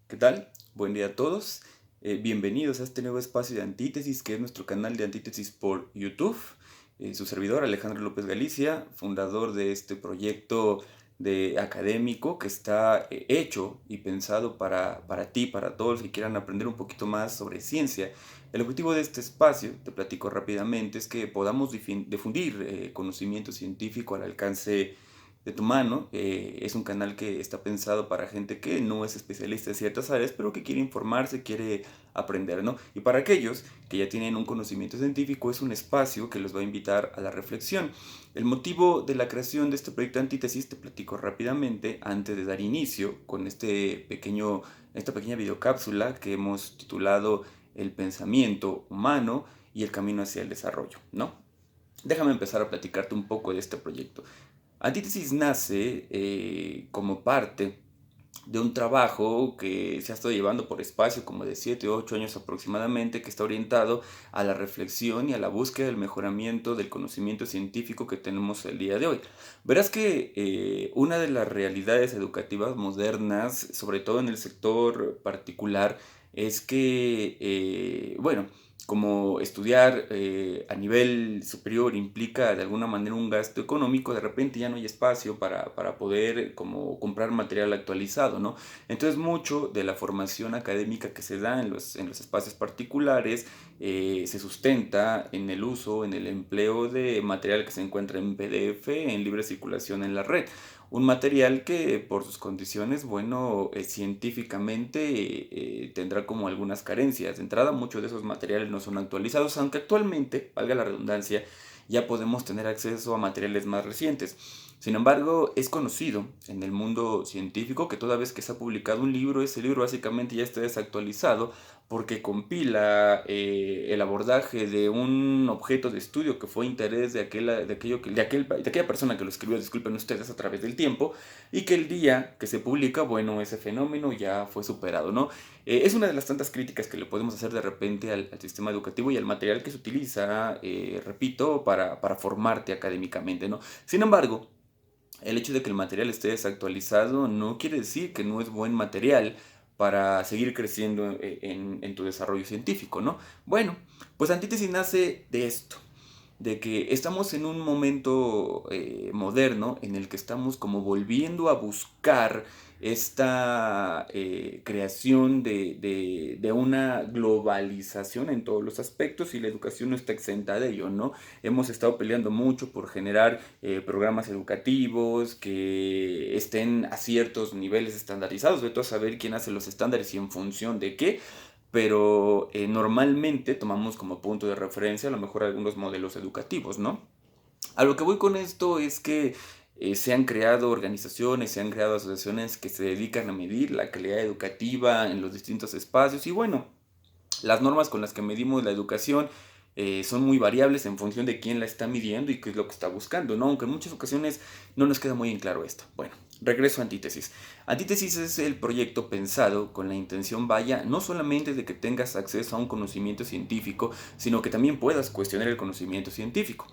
¿Qué tal? Buen día a todos. Bienvenidos a este nuevo espacio de Antítesis, que es nuestro canal de Antítesis por YouTube. Su servidor, Alejandro López Galicia, fundador de este proyecto académico que está hecho y pensado para ti, para todos los que quieran aprender un poquito más sobre ciencia. El objetivo de este espacio, te platico rápidamente, es que podamos difundir conocimiento científico al alcance de tu mano. Es un canal que está pensado para gente que no es especialista en ciertas áreas, pero que quiere informarse, quiere aprender, ¿no? Y para aquellos que ya tienen un conocimiento científico, es un espacio que los va a invitar a la reflexión. El motivo de la creación de este proyecto Antítesis, te platico rápidamente, antes de dar inicio con esta pequeña videocápsula que hemos titulado El pensamiento humano y el camino hacia el desarrollo, ¿no? Déjame empezar a platicarte un poco de este proyecto. Antítesis nace como parte de un trabajo que se ha estado llevando por espacio como de 7 o 8 años aproximadamente, que está orientado a la reflexión y a la búsqueda del mejoramiento del conocimiento científico que tenemos el día de hoy. Verás que una de las realidades educativas modernas, sobre todo en el sector particular, es que, bueno, como estudiar a nivel superior implica de alguna manera un gasto económico, de repente ya no hay espacio para poder como comprar material actualizado, ¿no? Entonces mucho de la formación académica que se da en los espacios particulares se sustenta en el uso, en el empleo de material que se encuentra en PDF, en libre circulación en la red. Un material que por sus condiciones, bueno, científicamente tendrá como algunas carencias. De entrada, muchos de esos materiales no son actualizados, aunque actualmente, valga la redundancia, ya podemos tener acceso a materiales más recientes. Sin embargo, es conocido en el mundo científico que toda vez que se ha publicado un libro, ese libro básicamente ya está desactualizado porque compila el abordaje de un objeto de estudio que fue interés de aquella persona que lo escribió, disculpen ustedes, a través del tiempo, y que el día que se publica, bueno, ese fenómeno ya fue superado, ¿no? Es una de las tantas críticas que le podemos hacer de repente al sistema educativo y al material que se utiliza, repito, para formarte académicamente, ¿no? Sin embargo, el hecho de que el material esté desactualizado no quiere decir que no es buen material para seguir creciendo en tu desarrollo científico, ¿no? Bueno, pues Antítesis nace de esto, de que estamos en un momento moderno en el que estamos como volviendo a buscar esta creación de una globalización en todos los aspectos, y la educación no está exenta de ello, ¿no? Hemos estado peleando mucho por generar programas educativos que estén a ciertos niveles estandarizados, de todo saber quién hace los estándares y en función de qué, pero normalmente tomamos como punto de referencia a lo mejor algunos modelos educativos, ¿no? A lo que voy con esto es que se han creado organizaciones, se han creado asociaciones que se dedican a medir la calidad educativa en los distintos espacios, y bueno, las normas con las que medimos la educación son muy variables en función de quién la está midiendo y qué es lo que está buscando, ¿no? Aunque en muchas ocasiones no nos queda muy en claro esto. Bueno, regreso a Antítesis. Antítesis es el proyecto pensado con la intención, vaya, no solamente de que tengas acceso a un conocimiento científico, sino que también puedas cuestionar el conocimiento científico.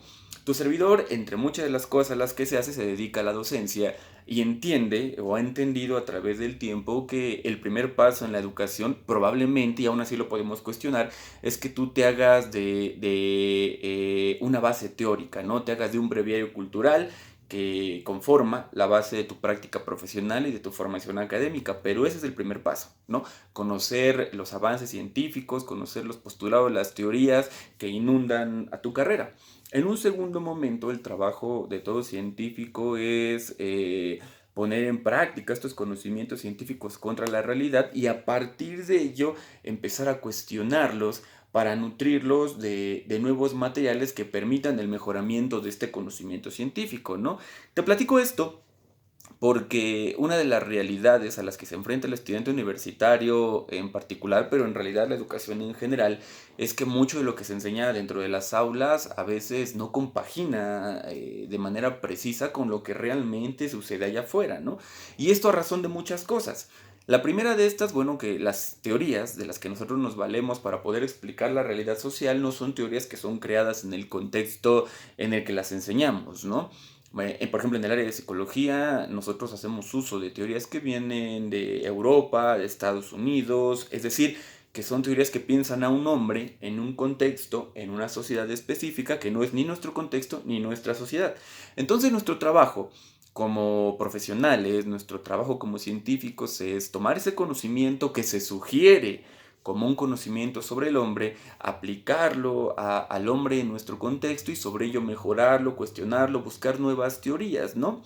Tu servidor, entre muchas de las cosas a las que se hace, se dedica a la docencia y entiende o ha entendido a través del tiempo que el primer paso en la educación, probablemente, y aún así lo podemos cuestionar, es que tú te hagas de una base teórica, ¿no? Te hagas de un breviario cultural que conforma la base de tu práctica profesional y de tu formación académica, pero ese es el primer paso, ¿no? Conocer los avances científicos, conocer los postulados, las teorías que inundan a tu carrera. En un segundo momento, el trabajo de todo científico es poner en práctica estos conocimientos científicos contra la realidad y a partir de ello empezar a cuestionarlos para nutrirlos de nuevos materiales que permitan el mejoramiento de este conocimiento científico, ¿no? Te platico esto porque una de las realidades a las que se enfrenta el estudiante universitario en particular, pero en realidad la educación en general, es que mucho de lo que se enseña dentro de las aulas a veces no compagina de manera precisa con lo que realmente sucede allá afuera, ¿no? Y esto a razón de muchas cosas. La primera de estas, bueno, que las teorías de las que nosotros nos valemos para poder explicar la realidad social no son teorías que son creadas en el contexto en el que las enseñamos, ¿no? Por ejemplo, en el área de psicología, nosotros hacemos uso de teorías que vienen de Europa, de Estados Unidos, es decir, que son teorías que piensan a un hombre en un contexto, en una sociedad específica, que no es ni nuestro contexto ni nuestra sociedad. Entonces, nuestro trabajo como profesionales, nuestro trabajo como científicos es tomar ese conocimiento que se sugiere como un conocimiento sobre el hombre, aplicarlo al hombre en nuestro contexto y sobre ello mejorarlo, cuestionarlo, buscar nuevas teorías, ¿no?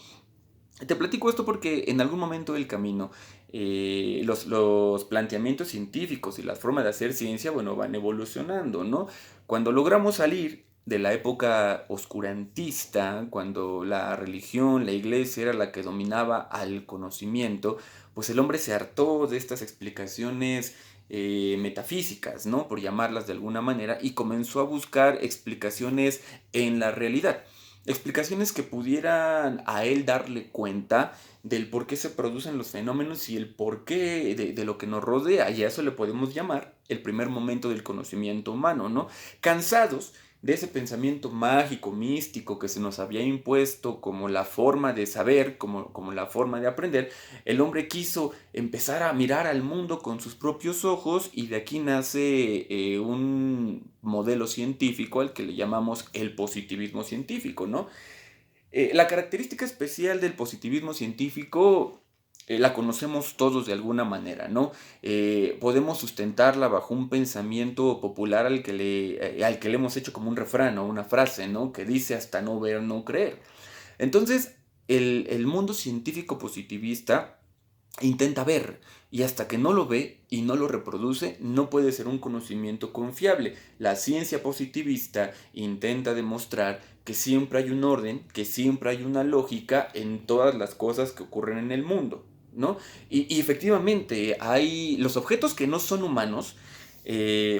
Te platico esto porque en algún momento del camino los planteamientos científicos y las formas de hacer ciencia, bueno, van evolucionando, ¿no? Cuando logramos salir de la época oscurantista, cuando la religión, la iglesia era la que dominaba al conocimiento, pues el hombre se hartó de estas explicaciones metafísicas, ¿no? Por llamarlas de alguna manera, y comenzó a buscar explicaciones en la realidad. Explicaciones que pudieran a él darle cuenta del por qué se producen los fenómenos y el porqué de lo que nos rodea. Y a eso le podemos llamar el primer momento del conocimiento humano, ¿no? Cansados de ese pensamiento mágico, místico que se nos había impuesto como la forma de saber, como la forma de aprender, el hombre quiso empezar a mirar al mundo con sus propios ojos y de aquí nace un modelo científico al que le llamamos el positivismo científico, ¿no? La característica especial del positivismo científico la conocemos todos de alguna manera, ¿no? Podemos sustentarla bajo un pensamiento popular al que le hemos hecho como un refrán o una frase, ¿no? Que dice hasta no ver, no creer. Entonces, el mundo científico positivista intenta ver y hasta que no lo ve y no lo reproduce no puede ser un conocimiento confiable. La ciencia positivista intenta demostrar que siempre hay un orden, que siempre hay una lógica en todas las cosas que ocurren en el mundo, ¿no? Y efectivamente hay los objetos que no son humanos,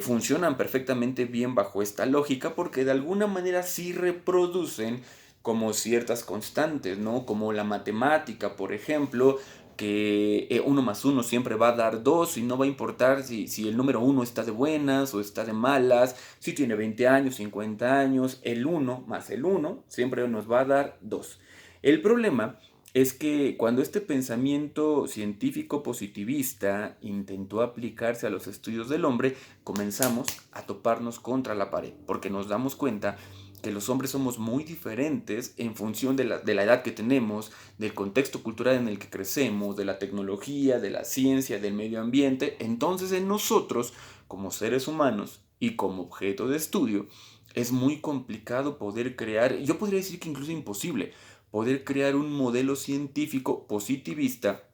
funcionan perfectamente bien bajo esta lógica porque de alguna manera sí reproducen como ciertas constantes, ¿no? Como la matemática, por ejemplo, que 1 más 1 siempre va a dar 2 y no va a importar si el número 1 está de buenas o está de malas, si tiene 20 años, 50 años, el 1 más el 1 siempre nos va a dar 2. El problema es que cuando este pensamiento científico positivista intentó aplicarse a los estudios del hombre, comenzamos a toparnos contra la pared, porque nos damos cuenta que los hombres somos muy diferentes en función de la edad que tenemos, del contexto cultural en el que crecemos, de la tecnología, de la ciencia, del medio ambiente. Entonces en nosotros, como seres humanos y como objeto de estudio, es muy complicado poder crear, yo podría decir que incluso imposible, poder crear un modelo científico positivista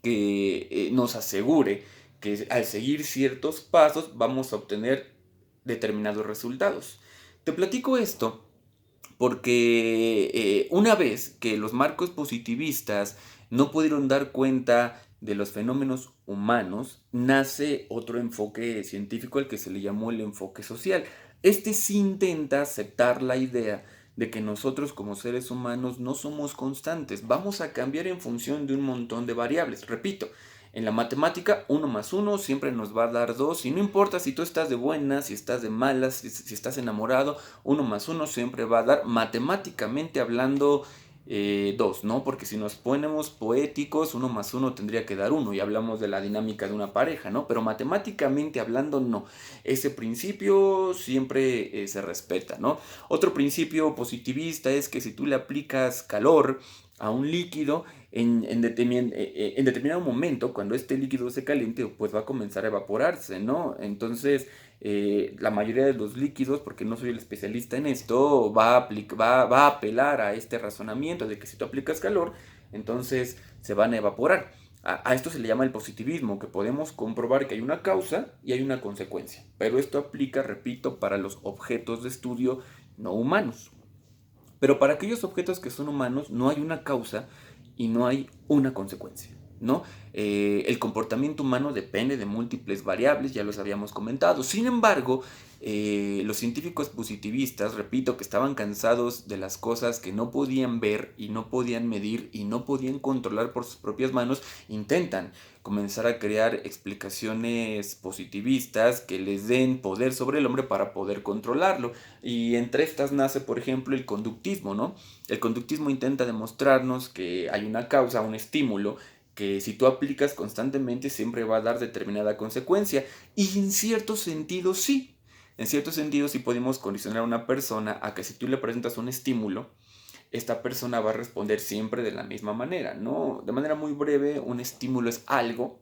que nos asegure que al seguir ciertos pasos vamos a obtener determinados resultados. Te platico esto porque una vez que los marcos positivistas no pudieron dar cuenta de los fenómenos humanos, nace otro enfoque científico al que se le llamó el enfoque social. Este sí intenta aceptar la idea de que nosotros como seres humanos no somos constantes, vamos a cambiar en función de un montón de variables. Repito, en la matemática 1 más 1 siempre nos va a dar 2 y no importa si tú estás de buenas, si estás de malas, si estás enamorado, 1 más 1 siempre va a dar matemáticamente hablando 2, ¿no? Porque si nos ponemos poéticos, 1 más 1 tendría que dar 1 y hablamos de la dinámica de una pareja, ¿no? Pero matemáticamente hablando, no. Ese principio siempre se respeta, ¿no? Otro principio positivista es que si tú le aplicas calor a un líquido, en determinado momento, cuando este líquido se caliente, pues va a comenzar a evaporarse, ¿no? Entonces, la mayoría de los líquidos, porque no soy el especialista en esto, va a apelar a este razonamiento de que si tú aplicas calor, entonces se van a evaporar. A esto se le llama el positivismo, que podemos comprobar que hay una causa y hay una consecuencia. Pero esto aplica, repito, para los objetos de estudio no humanos. Pero para aquellos objetos que son humanos no hay una causa y no hay una consecuencia. ¿no? El comportamiento humano depende de múltiples variables, ya los habíamos comentado. Sin embargo, los científicos positivistas, repito, que estaban cansados de las cosas que no podían ver y no podían medir y no podían controlar por sus propias manos, intentan comenzar a crear explicaciones positivistas que les den poder sobre el hombre para poder controlarlo. Y entre estas nace, por ejemplo, el conductismo, ¿no? El conductismo intenta demostrarnos que hay una causa, un estímulo, que si tú aplicas constantemente siempre va a dar determinada consecuencia. Y en cierto sentido sí. En cierto sentido sí podemos condicionar a una persona a que si tú le presentas un estímulo, esta persona va a responder siempre de la misma manera, ¿no? De manera muy breve, un estímulo es algo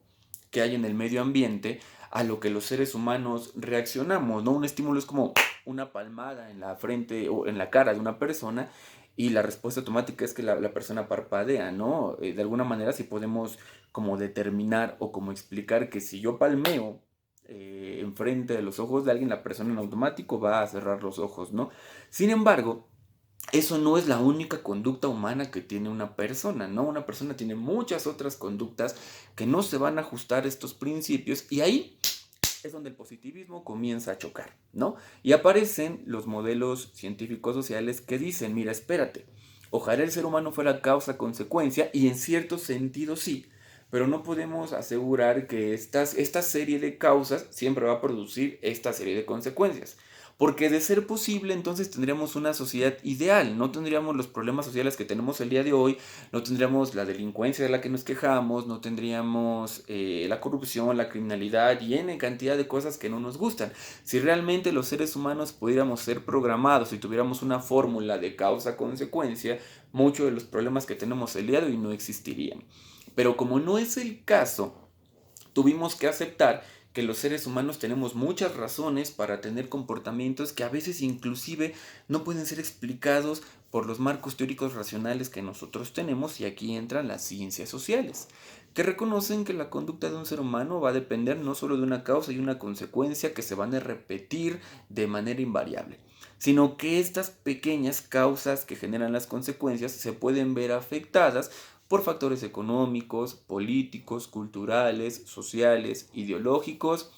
que hay en el medio ambiente a lo que los seres humanos reaccionamos, ¿no? Un estímulo es como una palmada en la frente o en la cara de una persona y la respuesta automática es que la persona parpadea, ¿no? De alguna manera sí podemos como determinar o como explicar que si yo palmeo enfrente de los ojos de alguien, la persona en automático va a cerrar los ojos, ¿no? Sin embargo, eso no es la única conducta humana que tiene una persona, ¿no? Una persona tiene muchas otras conductas que no se van a ajustar a estos principios y ahí es donde el positivismo comienza a chocar, ¿no? Y aparecen los modelos científicos sociales que dicen, mira, espérate, ojalá el ser humano fuera causa-consecuencia y en cierto sentido sí, pero no podemos asegurar que esta serie de causas siempre va a producir esta serie de consecuencias. Porque de ser posible, entonces tendríamos una sociedad ideal, no tendríamos los problemas sociales que tenemos el día de hoy, no tendríamos la delincuencia de la que nos quejamos, no tendríamos la corrupción, la criminalidad y N cantidad de cosas que no nos gustan. Si realmente los seres humanos pudiéramos ser programados y tuviéramos una fórmula de causa-consecuencia, muchos de los problemas que tenemos el día de hoy no existirían. Pero como no es el caso, tuvimos que aceptar que los seres humanos tenemos muchas razones para tener comportamientos que a veces inclusive no pueden ser explicados por los marcos teóricos racionales que nosotros tenemos, y aquí entran las ciencias sociales, que reconocen que la conducta de un ser humano va a depender no solo de una causa y una consecuencia que se van a repetir de manera invariable, sino que estas pequeñas causas que generan las consecuencias se pueden ver afectadas por factores económicos, políticos, culturales, sociales, ideológicos,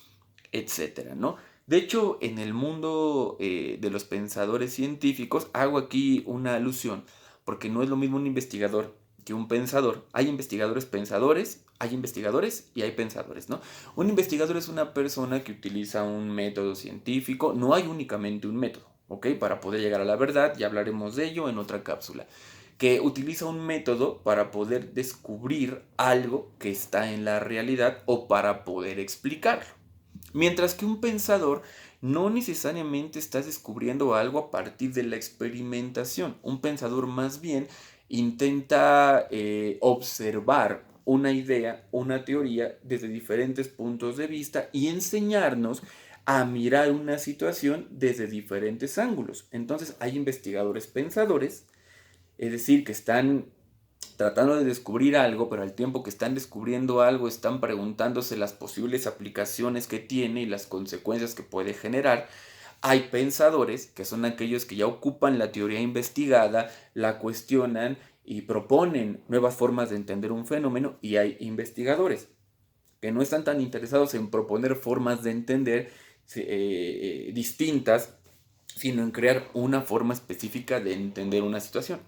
etcétera, ¿no? De hecho, en el mundo de los pensadores científicos, hago aquí una alusión, porque no es lo mismo un investigador que un pensador. Hay investigadores pensadores, hay investigadores y hay pensadores, ¿no? Un investigador es una persona que utiliza un método científico, no hay únicamente un método, ¿ok? Para poder llegar a la verdad, ya hablaremos de ello en otra cápsula, que utiliza un método para poder descubrir algo que está en la realidad o para poder explicarlo. Mientras que un pensador no necesariamente está descubriendo algo a partir de la experimentación. Un pensador más bien intenta observar una idea, una teoría desde diferentes puntos de vista y enseñarnos a mirar una situación desde diferentes ángulos. Entonces hay investigadores pensadores, es decir, que están tratando de descubrir algo, pero al tiempo que están descubriendo algo, están preguntándose las posibles aplicaciones que tiene y las consecuencias que puede generar. Hay pensadores, que son aquellos que ya ocupan la teoría investigada, la cuestionan y proponen nuevas formas de entender un fenómeno, y hay investigadores que no están tan interesados en proponer formas de entender distintas, sino en crear una forma específica de entender una situación,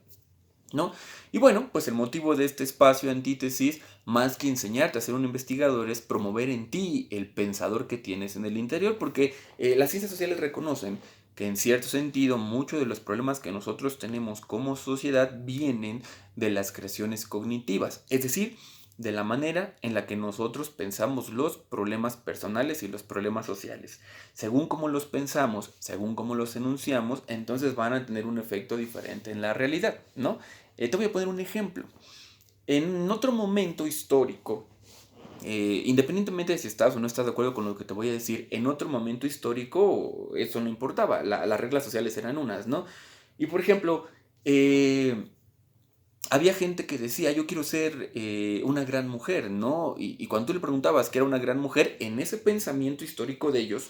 ¿no? Y bueno, pues el motivo de este espacio de antítesis, más que enseñarte a ser un investigador, es promover en ti el pensador que tienes en el interior, porque las ciencias sociales reconocen que en cierto sentido muchos de los problemas que nosotros tenemos como sociedad vienen de las creaciones cognitivas, es decir, de la manera en la que nosotros pensamos los problemas personales y los problemas sociales. Según cómo los pensamos, según cómo los enunciamos, entonces van a tener un efecto diferente en la realidad, ¿no? Te voy a poner un ejemplo. En otro momento histórico, independientemente de si estás o no estás de acuerdo con lo que te voy a decir, en otro momento histórico eso no importaba, las reglas sociales eran unas, ¿no? Y por ejemplo, había gente que decía, yo quiero ser una gran mujer, ¿no? Y cuando tú le preguntabas qué era una gran mujer, en ese pensamiento histórico de ellos,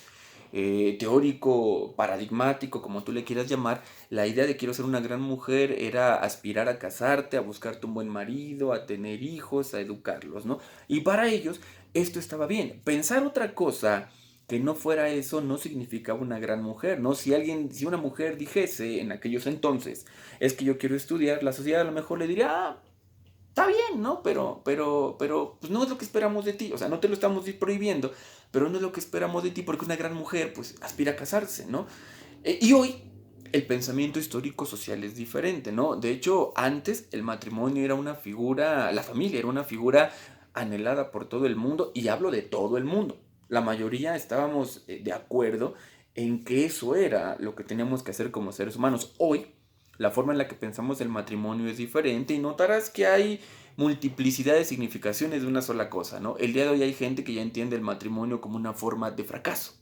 teórico, paradigmático, como tú le quieras llamar, la idea de quiero ser una gran mujer era aspirar a casarte, a buscarte un buen marido, a tener hijos, a educarlos, ¿no? Y para ellos esto estaba bien. Pensar otra cosa que no fuera eso no significaba una gran mujer, ¿no? Si una mujer dijese en aquellos entonces, es que yo quiero estudiar, la sociedad a lo mejor le diría, está bien, ¿no? Pues no es lo que esperamos de ti, o sea, no te lo estamos prohibiendo, pero no es lo que esperamos de ti porque una gran mujer, pues, aspira a casarse, ¿no? Y hoy el pensamiento histórico social es diferente, ¿no? De hecho, antes el matrimonio era una figura, la familia era una figura anhelada por todo el mundo, y hablo de todo el mundo. La mayoría estábamos de acuerdo en que eso era lo que teníamos que hacer como seres humanos. Hoy, la forma en la que pensamos el matrimonio es diferente y notarás que hay multiplicidad de significaciones de una sola cosa, ¿no? El día de hoy hay gente que ya entiende el matrimonio como una forma de fracaso,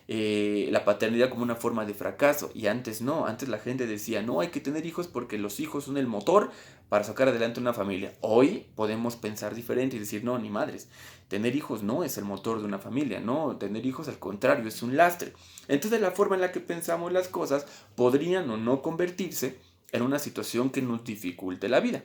la paternidad como una forma de fracaso. Y antes no, antes la gente decía, no, hay que tener hijos porque los hijos son el motor para sacar adelante una familia. Hoy podemos pensar diferente y decir, no, ni madres, tener hijos no es el motor de una familia, no, tener hijos al contrario, es un lastre. Entonces la forma en la que pensamos las cosas podrían o no convertirse en una situación que nos dificulte la vida.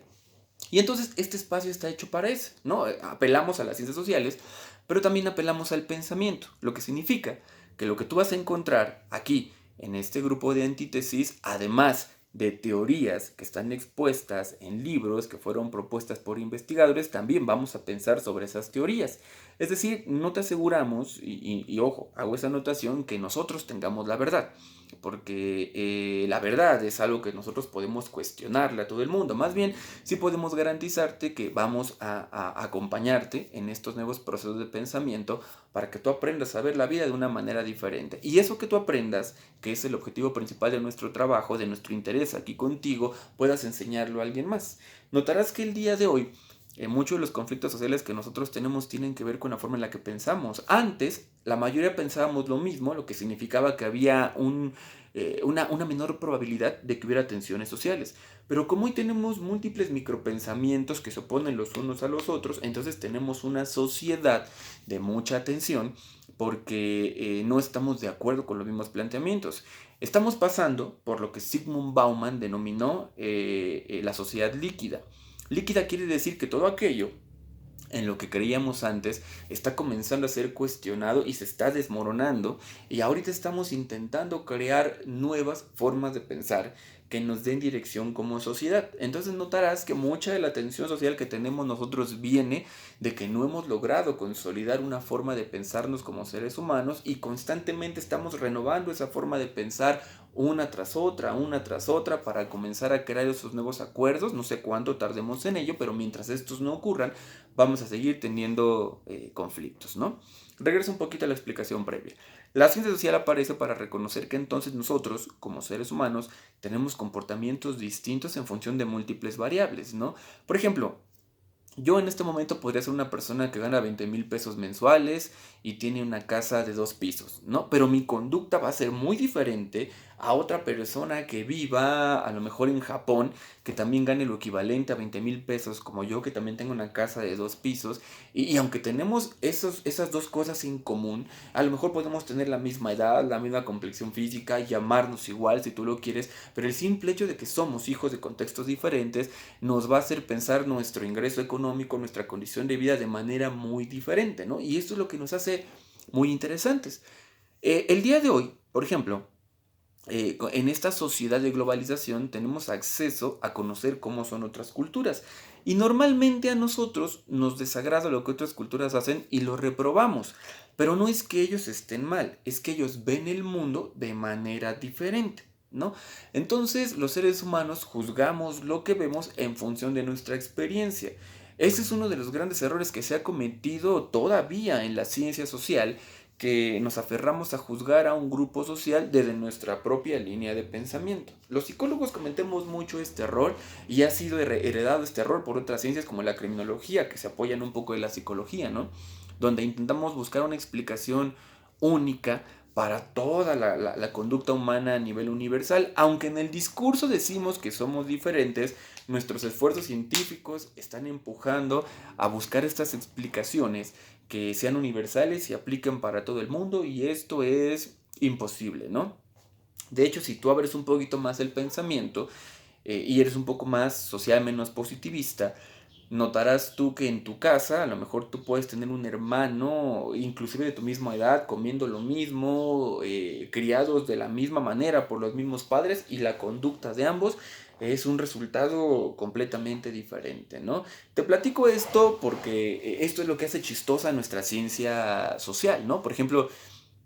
Y entonces este espacio está hecho para eso, ¿no? Apelamos a las ciencias sociales, pero también apelamos al pensamiento, lo que significa que lo que tú vas a encontrar aquí, en este grupo de antítesis, además de teorías que están expuestas en libros que fueron propuestas por investigadores, también vamos a pensar sobre esas teorías. Es decir, no te aseguramos, y ojo, hago esa anotación, que nosotros tengamos la verdad, porque la verdad es algo que nosotros podemos cuestionarle a todo el mundo. Más bien, sí podemos garantizarte que vamos a acompañarte en estos nuevos procesos de pensamiento para que tú aprendas a ver la vida de una manera diferente. Y eso que tú aprendas, que es el objetivo principal de nuestro trabajo, de nuestro interés aquí contigo, puedas enseñarlo a alguien más. Notarás que el día de hoy muchos de los conflictos sociales que nosotros tenemos tienen que ver con la forma en la que pensamos. Antes, la mayoría pensábamos lo mismo, lo que significaba que había una menor probabilidad de que hubiera tensiones sociales. Pero como hoy tenemos múltiples micropensamientos que se oponen los unos a los otros, entonces tenemos una sociedad de mucha tensión porque no estamos de acuerdo con los mismos planteamientos. Estamos pasando por lo que Zygmunt Bauman denominó la sociedad líquida. Líquida quiere decir que todo aquello en lo que creíamos antes está comenzando a ser cuestionado y se está desmoronando, y ahorita estamos intentando crear nuevas formas de pensar que nos den dirección como sociedad. Entonces notarás que mucha de la tensión social que tenemos nosotros viene de que no hemos logrado consolidar una forma de pensarnos como seres humanos, y constantemente estamos renovando esa forma de pensar una tras otra para comenzar a crear esos nuevos acuerdos. No sé cuánto tardemos en ello, pero mientras estos no ocurran, vamos a seguir teniendo conflictos, ¿no? Regreso un poquito a la explicación previa. La ciencia social aparece para reconocer que entonces nosotros, como seres humanos, tenemos comportamientos distintos en función de múltiples variables, ¿no? Por ejemplo, yo en este momento podría ser una persona que gana 20,000 pesos mensuales y tiene una casa de 2 pisos, ¿no? Pero mi conducta va a ser muy diferente a otra persona que viva a lo mejor en Japón, que también gane lo equivalente a 20,000 pesos como yo, que también tengo una casa de 2 pisos. Y aunque tenemos esas dos cosas en común, a lo mejor podemos tener la misma edad, la misma complexión física, llamarnos igual si tú lo quieres, pero el simple hecho de que somos hijos de contextos diferentes nos va a hacer pensar nuestro ingreso económico, nuestra condición de vida de manera muy diferente, ¿no? Y esto es lo que nos hace muy interesantes. El día de hoy, por ejemplo, en esta sociedad de globalización tenemos acceso a conocer cómo son otras culturas. Y normalmente a nosotros nos desagrada lo que otras culturas hacen y lo reprobamos. Pero no es que ellos estén mal, es que ellos ven el mundo de manera diferente, ¿no? Entonces los seres humanos juzgamos lo que vemos en función de nuestra experiencia. Ese es uno de los grandes errores que se ha cometido todavía en la ciencia social, que nos aferramos a juzgar a un grupo social desde nuestra propia línea de pensamiento. Los psicólogos cometemos mucho este error, y ha sido heredado este error por otras ciencias como la criminología, que se apoyan un poco de la psicología, ¿no? Donde intentamos buscar una explicación única para toda la conducta humana a nivel universal. Aunque en el discurso decimos que somos diferentes, nuestros esfuerzos científicos están empujando a buscar estas explicaciones que sean universales y apliquen para todo el mundo, y esto es imposible, ¿no? De hecho, si tú abres un poquito más el pensamiento y eres un poco más social, menos positivista, notarás tú que en tu casa a lo mejor tú puedes tener un hermano, inclusive de tu misma edad, comiendo lo mismo, criados de la misma manera por los mismos padres, y la conducta de ambos es un resultado completamente diferente, ¿no? Te platico esto porque esto es lo que hace chistosa nuestra ciencia social, ¿no? Por ejemplo,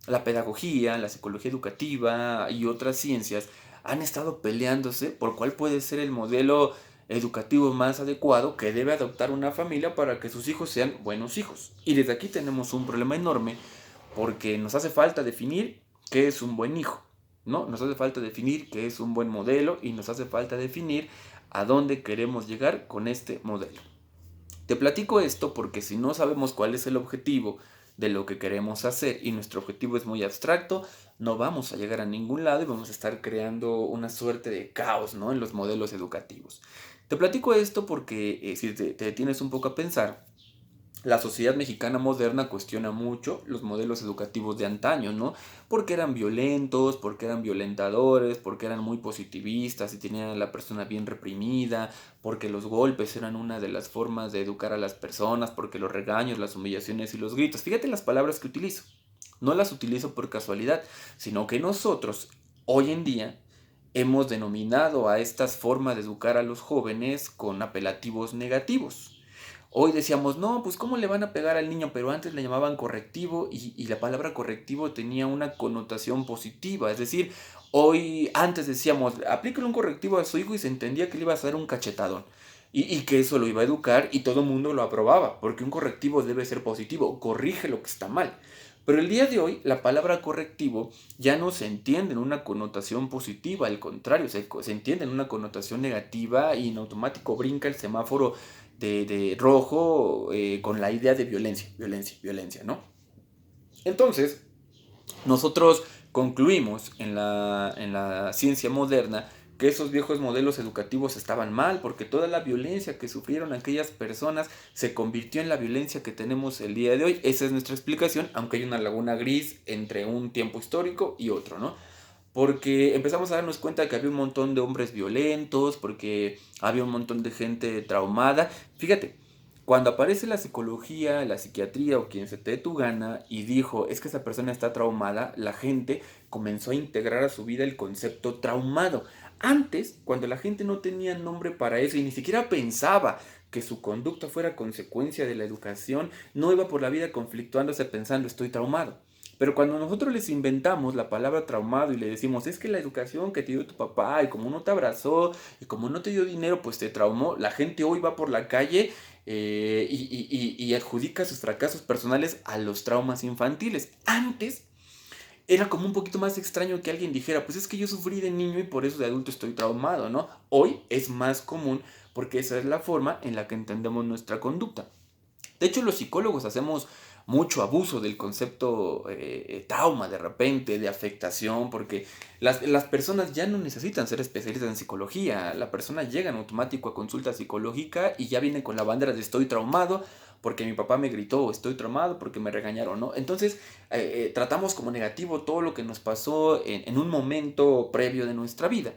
la pedagogía, la psicología educativa y otras ciencias han estado peleándose por cuál puede ser el modelo educativo más adecuado que debe adoptar una familia para que sus hijos sean buenos hijos. Y desde aquí tenemos un problema enorme porque nos hace falta definir qué es un buen hijo, ¿no? Nos hace falta definir qué es un buen modelo y nos hace falta definir a dónde queremos llegar con este modelo. Te platico esto porque si no sabemos cuál es el objetivo de lo que queremos hacer y nuestro objetivo es muy abstracto, no vamos a llegar a ningún lado y vamos a estar creando una suerte de caos, ¿no? En los modelos educativos. Te platico esto porque si te detienes un poco a pensar, la sociedad mexicana moderna cuestiona mucho los modelos educativos de antaño, ¿no? Porque eran violentos, porque eran violentadores, porque eran muy positivistas y tenían a la persona bien reprimida, porque los golpes eran una de las formas de educar a las personas, porque los regaños, las humillaciones y los gritos. Fíjate las palabras que utilizo. No las utilizo por casualidad, sino que nosotros, hoy en día, hemos denominado a estas formas de educar a los jóvenes con apelativos negativos. Hoy decíamos, no, pues cómo le van a pegar al niño, pero antes le llamaban correctivo y la palabra correctivo tenía una connotación positiva. Es decir, hoy antes decíamos, aplíquele un correctivo a su hijo y se entendía que le iba a dar un cachetadón. Y que eso lo iba a educar y todo el mundo lo aprobaba, porque un correctivo debe ser positivo, corrige lo que está mal. Pero el día de hoy la palabra correctivo ya no se entiende en una connotación positiva, al contrario, se entiende en una connotación negativa y en automático brinca el semáforo de rojo con la idea de violencia, violencia, violencia, ¿no? Entonces, nosotros concluimos en la ciencia moderna que esos viejos modelos educativos estaban mal porque toda la violencia que sufrieron aquellas personas se convirtió en la violencia que tenemos el día de hoy. Esa es nuestra explicación, aunque hay una laguna gris entre un tiempo histórico y otro, ¿no? Porque empezamos a darnos cuenta de que había un montón de hombres violentos, porque había un montón de gente traumada. Fíjate, cuando aparece la psicología, la psiquiatría o quien se te dé tu gana y dijo, es que esa persona está traumada, la gente comenzó a integrar a su vida el concepto traumado. Antes, cuando la gente no tenía nombre para eso y ni siquiera pensaba que su conducta fuera consecuencia de la educación, no iba por la vida conflictuándose pensando estoy traumado. Pero cuando nosotros les inventamos la palabra traumado y le decimos, es que la educación que te dio tu papá y como no te abrazó y como no te dio dinero, pues te traumó, la gente hoy va por la calle y adjudica sus fracasos personales a los traumas infantiles. Antes era como un poquito más extraño que alguien dijera, pues es que yo sufrí de niño y por eso de adulto estoy traumado, ¿no? Hoy es más común porque esa es la forma en la que entendemos nuestra conducta. De hecho, los psicólogos hacemos mucho abuso del concepto trauma de repente, de afectación, porque las personas ya no necesitan ser especialistas en psicología. La persona llega en automático a consulta psicológica y ya viene con la bandera de estoy traumado porque mi papá me gritó, o estoy traumado porque me regañaron, ¿no? Entonces, tratamos como negativo todo lo que nos pasó en un momento previo de nuestra vida.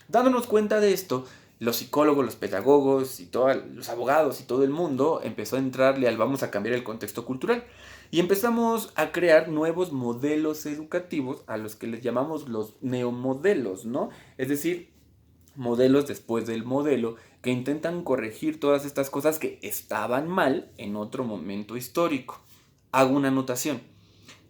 Dándonos cuenta de esto, los psicólogos, los pedagogos y todos los abogados y todo el mundo empezó a entrarle al vamos a cambiar el contexto cultural y empezamos a crear nuevos modelos educativos a los que les llamamos los neomodelos, ¿no? Es decir, modelos después del modelo que intentan corregir todas estas cosas que estaban mal en otro momento histórico. Hago una anotación.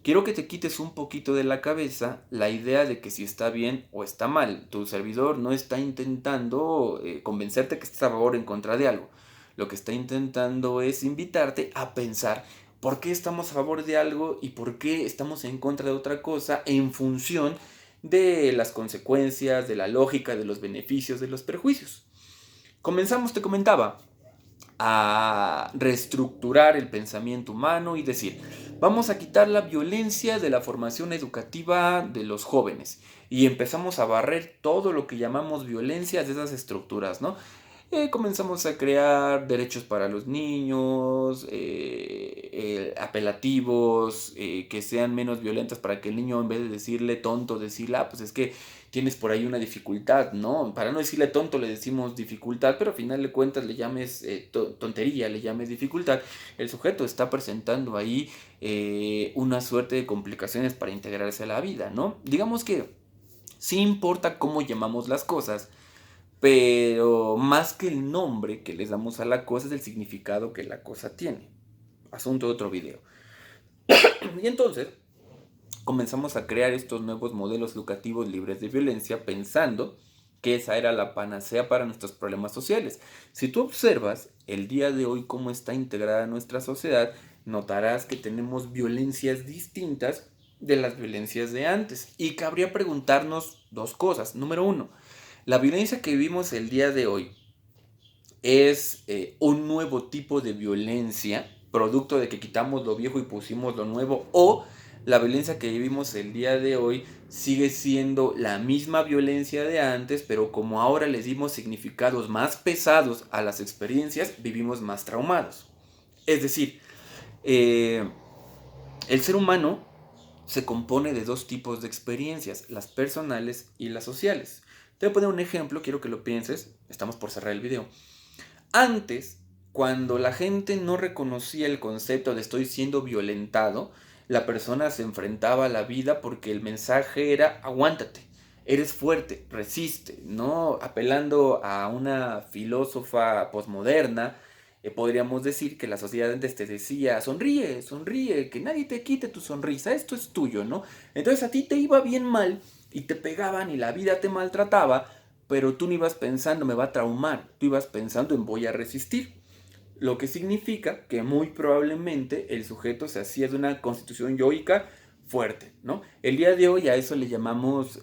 Quiero que te quites un poquito de la cabeza la idea de que si está bien o está mal. Tu servidor no está intentando convencerte que estás a favor o en contra de algo. Lo que está intentando es invitarte a pensar por qué estamos a favor de algo y por qué estamos en contra de otra cosa en función de las consecuencias, de la lógica, de los beneficios, de los perjuicios. Comenzamos, te comentaba, a reestructurar el pensamiento humano y decir, vamos a quitar la violencia de la formación educativa de los jóvenes y empezamos a barrer todo lo que llamamos violencia de esas estructuras, ¿no? comenzamos a crear derechos para los niños, apelativos, que sean menos violentas para que el niño, en vez de decirle tonto, decirle, pues es que tienes por ahí una dificultad, ¿no? Para no decirle tonto le decimos dificultad, pero al final de cuentas le llames tontería, le llames dificultad. El sujeto está presentando ahí una suerte de complicaciones para integrarse a la vida, ¿no? Digamos que sí importa cómo llamamos las cosas, pero más que el nombre que les damos a la cosa es el significado que la cosa tiene. Asunto de otro video. Y entonces comenzamos a crear estos nuevos modelos educativos libres de violencia pensando que esa era la panacea para nuestros problemas sociales. Si tú observas el día de hoy cómo está integrada nuestra sociedad, notarás que tenemos violencias distintas de las violencias de antes. Y cabría preguntarnos dos cosas. Número uno, la violencia que vivimos el día de hoy es un nuevo tipo de violencia, producto de que quitamos lo viejo y pusimos lo nuevo, o la violencia que vivimos el día de hoy sigue siendo la misma violencia de antes, pero como ahora les dimos significados más pesados a las experiencias, vivimos más traumados. Es decir, el ser humano se compone de dos tipos de experiencias, las personales y las sociales. Te voy a poner un ejemplo, quiero que lo pienses, estamos por cerrar el video. Antes, cuando la gente no reconocía el concepto de estoy siendo violentado, la persona se enfrentaba a la vida porque el mensaje era aguántate, eres fuerte, resiste, ¿no? Apelando a una filósofa posmoderna, podríamos decir que la sociedad antes te decía sonríe, sonríe, que nadie te quite tu sonrisa, esto es tuyo, ¿no? Entonces a ti te iba bien mal y te pegaban y la vida te maltrataba, pero tú no ibas pensando me va a traumar, tú ibas pensando en voy a resistir. Lo que significa que muy probablemente el sujeto se hacía de una constitución yoica fuerte, ¿no? El día de hoy a eso le llamamos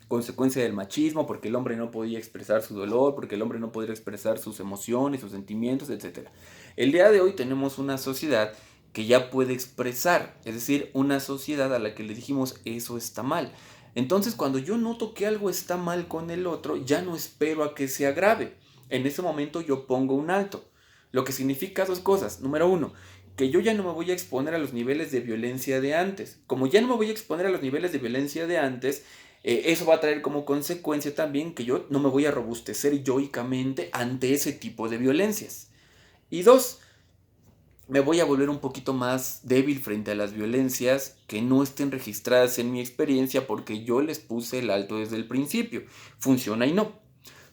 consecuencia del machismo, porque el hombre no podía expresar su dolor, porque el hombre no podía expresar sus emociones, sus sentimientos, etc. El día de hoy tenemos una sociedad que ya puede expresar, es decir, una sociedad a la que le dijimos eso está mal. Entonces, cuando yo noto que algo está mal con el otro, ya no espero a que se agrave. En ese momento yo pongo un alto. Lo que significa dos cosas. Número uno, que yo ya no me voy a exponer a los niveles de violencia de antes. Como ya no me voy a exponer a los niveles de violencia de antes, eso va a traer como consecuencia también que yo no me voy a robustecer yoicamente ante ese tipo de violencias. Y dos, me voy a volver un poquito más débil frente a las violencias que no estén registradas en mi experiencia porque yo les puse el alto desde el principio. Funciona y no.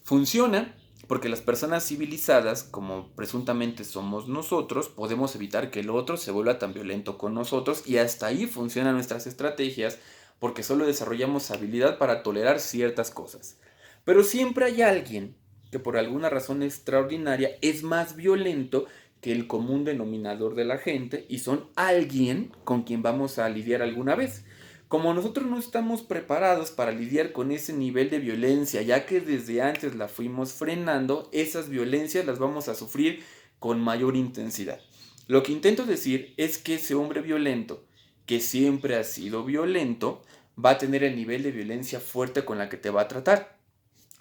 Funciona porque las personas civilizadas, como presuntamente somos nosotros, podemos evitar que el otro se vuelva tan violento con nosotros y hasta ahí funcionan nuestras estrategias porque solo desarrollamos habilidad para tolerar ciertas cosas. Pero siempre hay alguien que por alguna razón extraordinaria es más violento que el común denominador de la gente y son alguien con quien vamos a lidiar alguna vez. Como nosotros no estamos preparados para lidiar con ese nivel de violencia, ya que desde antes la fuimos frenando, esas violencias las vamos a sufrir con mayor intensidad. Lo que intento decir es que ese hombre violento, que siempre ha sido violento, va a tener el nivel de violencia fuerte con la que te va a tratar.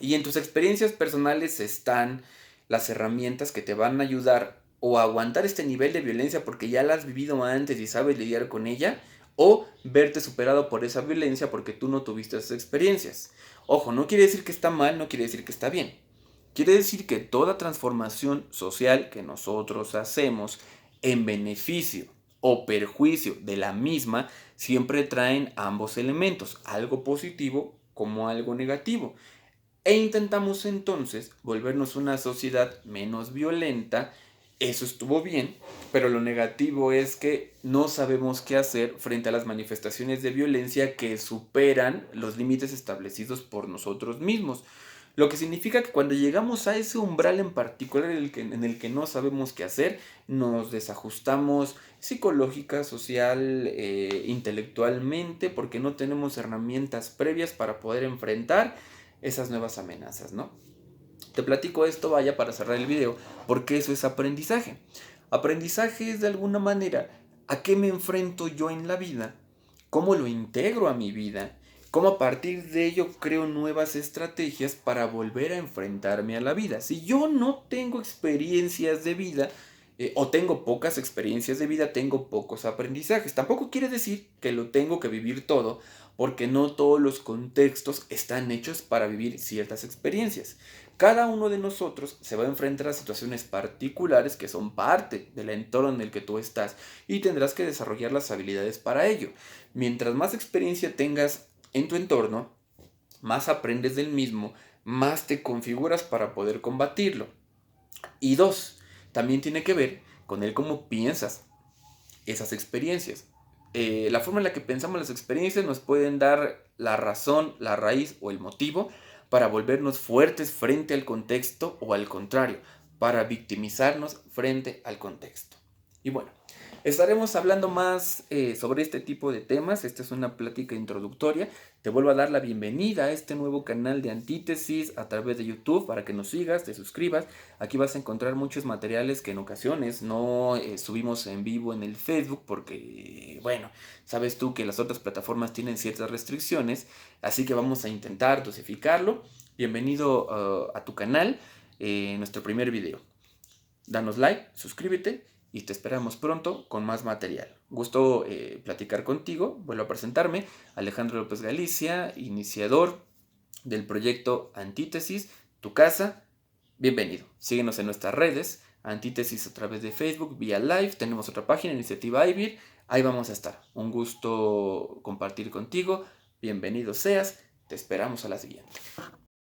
Y en tus experiencias personales están las herramientas que te van a ayudar o a aguantar este nivel de violencia porque ya la has vivido antes y sabes lidiar con ella, o verte superado por esa violencia porque tú no tuviste esas experiencias. Ojo, no quiere decir que está mal, no quiere decir que está bien. Quiere decir que toda transformación social que nosotros hacemos en beneficio o perjuicio de la misma siempre traen ambos elementos, algo positivo como algo negativo. E intentamos entonces volvernos una sociedad menos violenta. Eso estuvo bien, pero lo negativo es que no sabemos qué hacer frente a las manifestaciones de violencia que superan los límites establecidos por nosotros mismos. Lo que significa que cuando llegamos a ese umbral en particular en el que no sabemos qué hacer, nos desajustamos psicológica, social, intelectualmente, porque no tenemos herramientas previas para poder enfrentar esas nuevas amenazas, ¿no? Te platico esto, vaya, para cerrar el video, porque eso es aprendizaje. Aprendizaje es de alguna manera a qué me enfrento yo en la vida, cómo lo integro a mi vida, cómo a partir de ello creo nuevas estrategias para volver a enfrentarme a la vida. Si yo no tengo experiencias de vida, o tengo pocas experiencias de vida, tengo pocos aprendizajes. Tampoco quiere decir que lo tengo que vivir todo, porque no todos los contextos están hechos para vivir ciertas experiencias. Cada uno de nosotros se va a enfrentar a situaciones particulares que son parte del entorno en el que tú estás y tendrás que desarrollar las habilidades para ello. Mientras más experiencia tengas en tu entorno, más aprendes del mismo, más te configuras para poder combatirlo. Y dos, también tiene que ver con el cómo piensas esas experiencias. La forma en la que pensamos las experiencias nos pueden dar la razón, la raíz o el motivo para volvernos fuertes frente al contexto, o al contrario, para victimizarnos frente al contexto. Y bueno, estaremos hablando más sobre este tipo de temas. Esta es una plática introductoria. Te vuelvo a dar la bienvenida a este nuevo canal de Antítesis a través de YouTube para que nos sigas, te suscribas. Aquí vas a encontrar muchos materiales que en ocasiones no subimos en vivo en el Facebook porque, bueno, sabes tú que las otras plataformas tienen ciertas restricciones, así que vamos a intentar dosificarlo. Bienvenido a tu canal, nuestro primer video. Danos like, suscríbete y te esperamos pronto con más material. Gusto platicar contigo. Vuelvo a presentarme, Alejandro López Galicia, iniciador del proyecto Antítesis, tu casa. Bienvenido. Síguenos en nuestras redes, Antítesis a través de Facebook, vía live. Tenemos otra página, Iniciativa IBIR. Ahí vamos a estar. Un gusto compartir contigo. Bienvenido seas. Te esperamos a la siguiente.